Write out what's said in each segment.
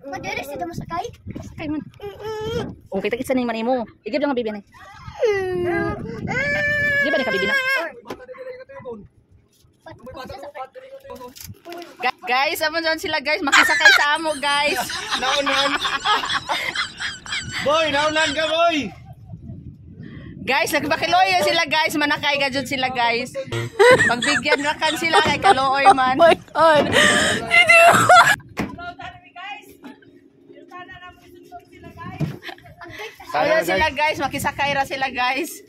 Madere sila masakay? Sakay man. Oh, kita kitsa na yung manay mo. Igib lang ang bibi na. Di ba ni kabibi na? Guys, amon dyan sila guys. Makisakay sa amo guys. Naunan. Boy, naunan ka boy. Guys, nagbakiloy sila guys. Manakay ka dyan sila guys. Pagbigyan rakan sila kay kalooy man. Oh my God. Ayan sila guys, makisakay ra sila guys.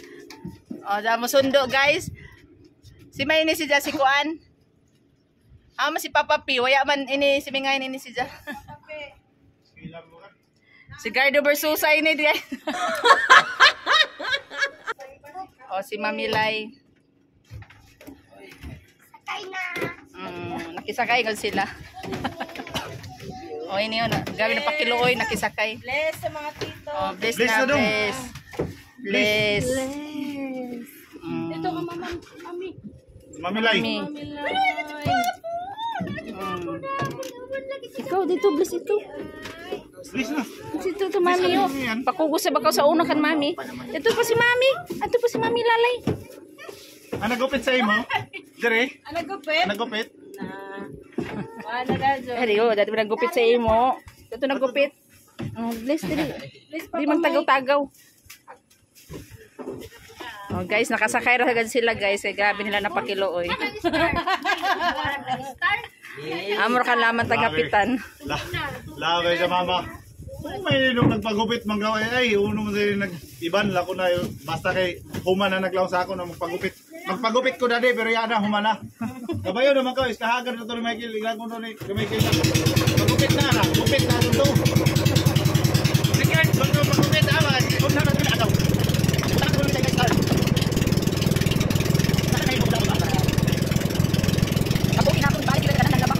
O, dyan mo sundo guys. Si may ini si Dja, si Kuan. Ama si Papa P, waya man ini, si Mingay ini si Dja. Si Gardo Versusa ini guys. O, si Mamilay. Sakay na. Nakisakay ko sila. O, ini yun. Gabi na pakilooy, nakisakay. Bless sa mga tito. Oh, bless Bless na, na dong. bless. Bless. Ito ka mami. Mamilay. Mami. Ikaw, dito, bless ito. Bless na. Dito to, mami. Oh. Pakugos sa bakaw sa una kan, mami. Ito pa si mami. Ito pa si mami lalay. Nagupit sa imo? Dire? Nagupit? Nagupit? Wala na dyan. Heriyo, dati ba nagupit sa imo? Ito nagupit. Bless, dili. Di man tagaw-tagaw. Oh, guys, nakasakay ra agad sila guys. Eh, grabe nila napakilooy. Amor ka laman tagapitan. Laway sa mama. Kung may nung nagpagupit manggaway ay uno mo sila nag-iban la ko na basta kay human na naglaw sa ako na magpagupit. Magpagupit ko dati pero yana human na. Kabayo naman ko iskahagan na to ni Michael ilang ko ni Michael. Magupit na gupit na to. Sige, sundo magupit awan. Kung na natin agaw. Takbo ni sa guys. Ako kinapon balik kita na labak.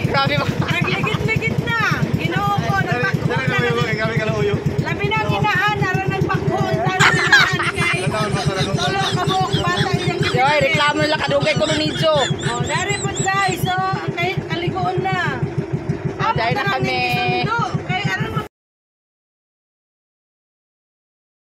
Grabe ba? Nagligit-ligit na. Ginoo ko, nagpakbol na. Labi na kinaan, nara nagpakbol. Tulo ka buhok bata iyang Yoy, reklamo nila kadugay ko ni Jo. Oh, dari po